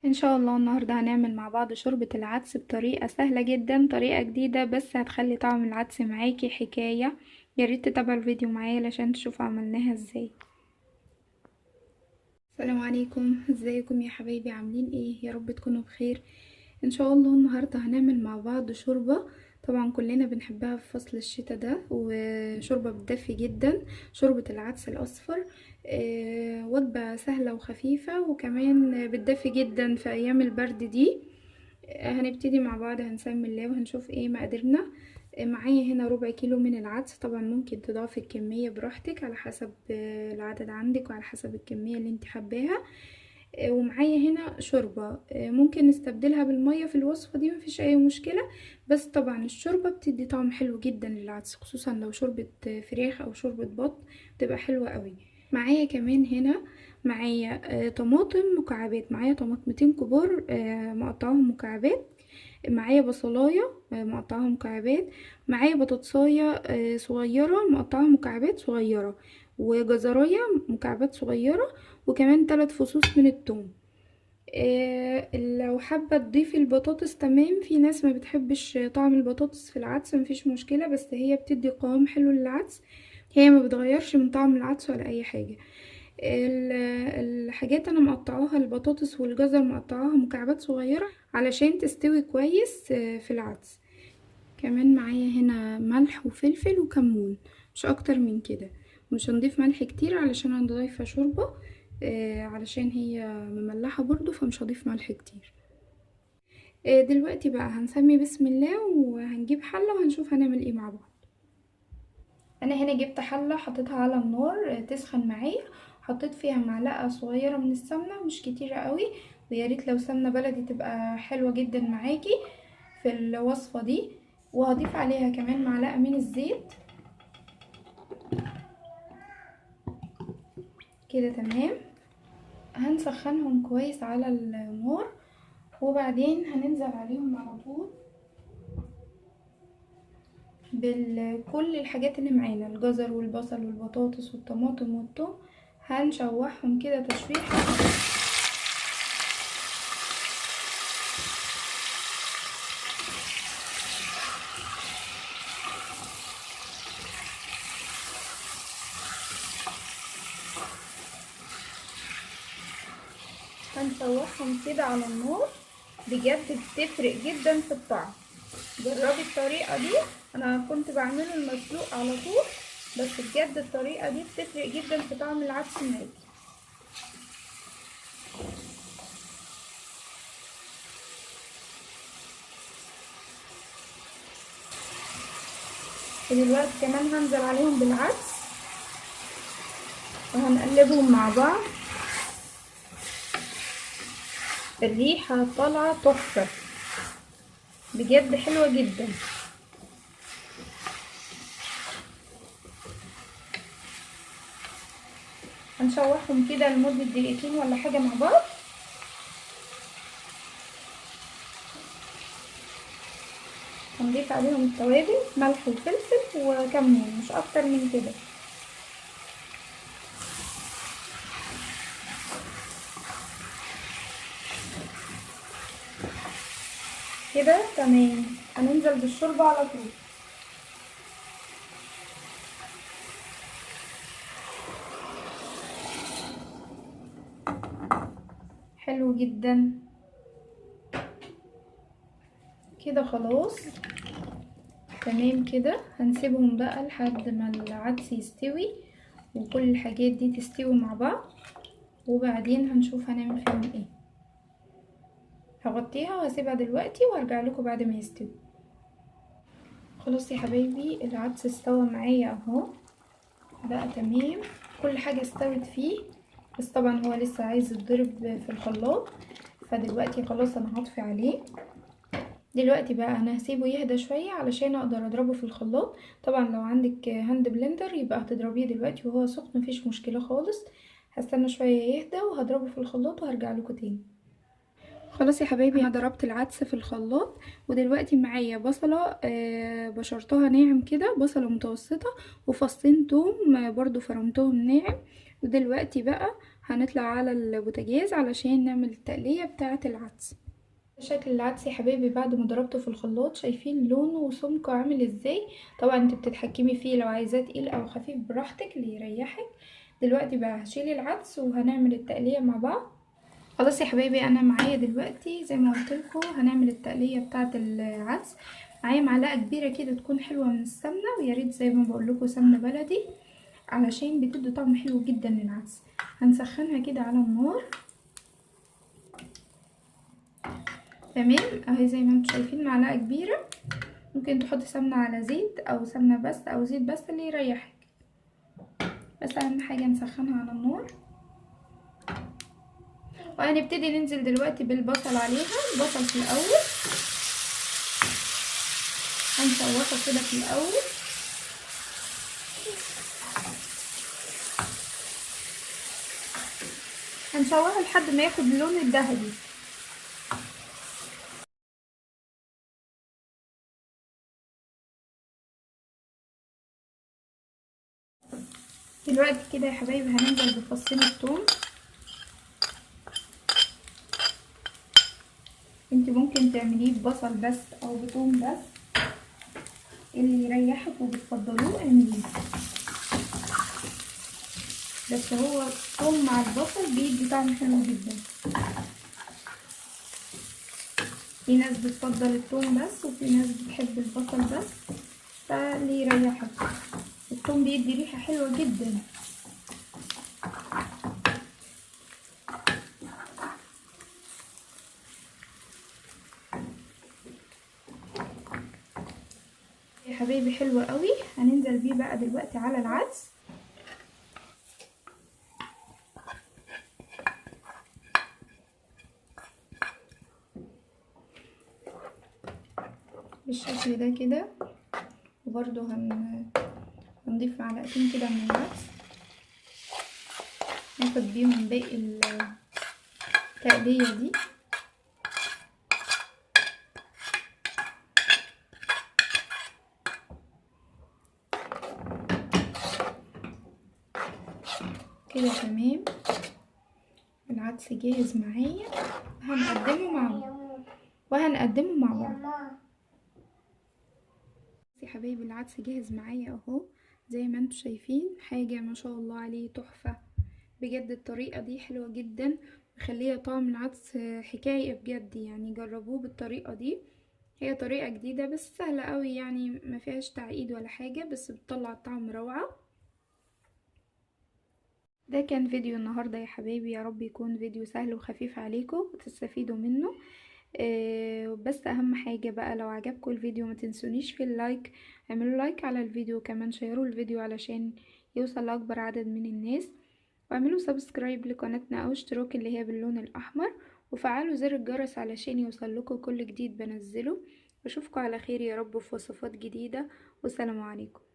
ان شاء الله النهارده هنعمل مع بعض شوربة العدس بطريقة سهلة جدا، طريقة جديدة بس هتخلي طعم العدس معاكي حكاية. يا ريت تتابعوا الفيديو معايا علشان تشوفوا عملناها ازاي. السلام عليكم، ازيكم يا حبايبي؟ عاملين ايه؟ يا رب تكونوا بخير. ان شاء الله النهارده هنعمل مع بعض شوربة طبعا كلنا بنحبها في فصل الشتاء ده، وشوربة بتدفي جدا. شوربة العدس الاصفر. وجبة سهلة وخفيفة وكمان بتدفي جدا في ايام البرد دي. هنبتدي مع بعض، هنسمي الله وهنشوف ايه مقاديرنا. معايا هنا ربع كيلو من العدس، طبعا ممكن تضافي الكمية براحتك على حسب العدد عندك وعلى حسب الكمية اللي انت حباها. ومعايا هنا شوربة، ممكن نستبدلها بالمية في الوصفة دي، مفيش اي مشكلة. بس طبعا الشوربة بتدي طعم حلو جدا للعدس، خصوصا لو شوربة فراخ او شوربة بط بتبقى حلوة قوي. معايا كمان هنا معايا طماطم مكعبات، معايا طماطمتين كبار مقطعهم مكعبات. معايا بصلاية مقطعها مكعبات. معايا بطاطساية صغيرة مقطعها مكعبات صغيرة، وجزراية مكعبات صغيرة، وكمان 3 فصوص من الثوم. لو حابة تضيفي البطاطس تمام، في ناس ما بتحبش طعم البطاطس في العدس، مفيش مشكلة، بس هي بتدي قوام حلو للعدس. هي ما بتغيرش من طعم العدس ولا اي حاجة. الحاجات انا مقطعاها، البطاطس والجزر مقطعاها مكعبات صغيرة علشان تستوي كويس في العدس. كمان معايا هنا ملح وفلفل وكمون، مش اكتر من كده. مش هنضيف ملح كتير علشان انا ضايفه شوربه، علشان هي مملحه برضو، فمش هضيف ملح كتير. دلوقتي بقى هنسمي بسم الله وهنجيب حله وهنشوف هنعمل ايه مع بعض. انا هنا جبت حله حطيتها على النار تسخن معايا. حطيت فيها معلقه صغيره من السمنه، مش كتيره قوي، ويا ريت لو سمنه بلدي تبقى حلوه جدا معاكي في الوصفه دي. وهضيف عليها كمان معلقه من الزيت كده، تمام. هنسخنهم كويس على النار، وبعدين هننزل عليهم على طول بكل الحاجات اللي معانا، الجزر والبصل والبطاطس والطماطم والثوم. هنشوحهم كده تشويحة. هنشوحهم كده على النار، بجد بتفرق جدا في الطعم. جربي الطريقة دي، انا كنت بعمله المسلوق على طول، بس بجد الطريقة دي بتفرق جدا في طعم العدس معاكي. ودلوقتي كمان هنزل عليهم بالعدس وهنقلبهم مع بعض. الريحة طالعة تحفة، بجد حلوة جدا. هنشوحهم كده لمدة دقيقتين ولا حاجة مع بعض. هنضيف عليهم التوابل، ملح وفلفل وكمون، مش اكتر من كده. كده تمام. هننزل بالشوربة على طول. حلو جدا كده، خلاص تمام كده. هنسيبهم بقى لحد ما العدس يستوي وكل الحاجات دي تستوي مع بعض، وبعدين هنشوف هنعمل فيهم ايه. هغطيها وهسيبها دلوقتي وارجع لكم بعد ما يستوي. خلاص يا حبايبي، العدس استوى معايا اهو، بقى تمام، كل حاجة استوت فيه. بس طبعا هو لسه عايز يتضرب في الخلاط، فدلوقتي خلاص انا هطفي عليه. دلوقتي بقى انا هسيبه يهدى شوية علشان اقدر اضربه في الخلاط. طبعا لو عندك هاند بلندر يبقى هتضربيه دلوقتي وهو سخن، مفيش مشكلة خالص. هستنى شوية يهدى وهضربه في الخلاط وهرجع لكم تاني. خلاص يا حبايبي، انا ضربت العدس في الخلاط، ودلوقتي معايا بصلة بشرتها ناعم كده، بصلة متوسطة، وفصين توم برضو فرمتهم ناعم. ودلوقتي بقى هنطلع على البوتاجاز علشان نعمل التقلية بتاعة العدس. شكل العدس يا حبايبي بعد ما ضربته في الخلاط، شايفين لونه وسمكه عامل ازاي؟ طبعا انت بتتحكمي فيه، لو عايزاه تقيل او خفيف براحتك اللي يريحك. دلوقتي بقى هشيل العدس وهنعمل التقلية مع بعض. خلاص يا حبايبي، انا معايا دلوقتي زي ما قلت لكم هنعمل التقلية بتاعة العدس. معايا معلقة كبيرة كده تكون حلوة من السمنة، ويا ريت زي ما بقول لكم سمنة بلدي علشان بتدي طعم حلو جدا للعدس. هنسخنها كده على النار. تمام اهي زي ما انتم شايفين معلقة كبيرة. ممكن تحطي سمنة على زيت او سمنة بس او زيت بس اللي يريحك، بس اهم حاجة نسخنها على النار. وهنبتدي ننزل دلوقتي بالبصل عليها. البصل في الاول هنشوحه كده في الاول. هنشوحه لحد ما ياخد اللون الذهبي. دلوقتي كده يا حبايبي هننزل بفصين الثوم. انت ممكن تعمليه ببصل بس او بثوم بس، اللي يريحك وبتفضلوه اعمليه. بس هو الثوم مع البصل بيدي طعم حلو جدا. في ناس بتفضل الثوم بس وفي ناس بتحب البصل بس، فاللي يريحك. الثوم بيدي ريحة حلوة جدا. يا حبايبي حلوة قوي. هننزل بيه بقى دلوقتي على العدس. بالشكل ده كده. وبرده هنضيف معلقتين كده من العدس، ناخد بيهم باقي التقلية دي. كده تمام. العدس جاهز معايا. وهنقدمه مع بعض. يا حبايبي العدس جاهز معايا اهو، زي ما انتم شايفين. حاجة ما شاء الله عليه تحفة بجد. الطريقة دي حلوة جدا، مخليه طعم العدس حكاية بجد. يعني جربوه بالطريقة دي. هي طريقة جديدة بس سهلة قوي، يعني ما فيهاش تعقيد ولا حاجة، بس بتطلع طعم روعة. ده كان فيديو النهاردة يا حبايبي، يا رب يكون فيديو سهل وخفيف عليكم وتستفيدوا منه. بس اهم حاجة بقى، لو عجبكم الفيديو ما تنسونيش في اللايك. اعملوا لايك على الفيديو، كمان شيروا الفيديو علشان يوصل لاكبر عدد من الناس. واعملوا سبسكرايب لقناتنا او اشتراك اللي هي باللون الاحمر، وفعلوا زر الجرس علشان يوصل لكم كل جديد بنزله. واشوفكم على خير يا رب في وصفات جديدة، والسلام عليكم.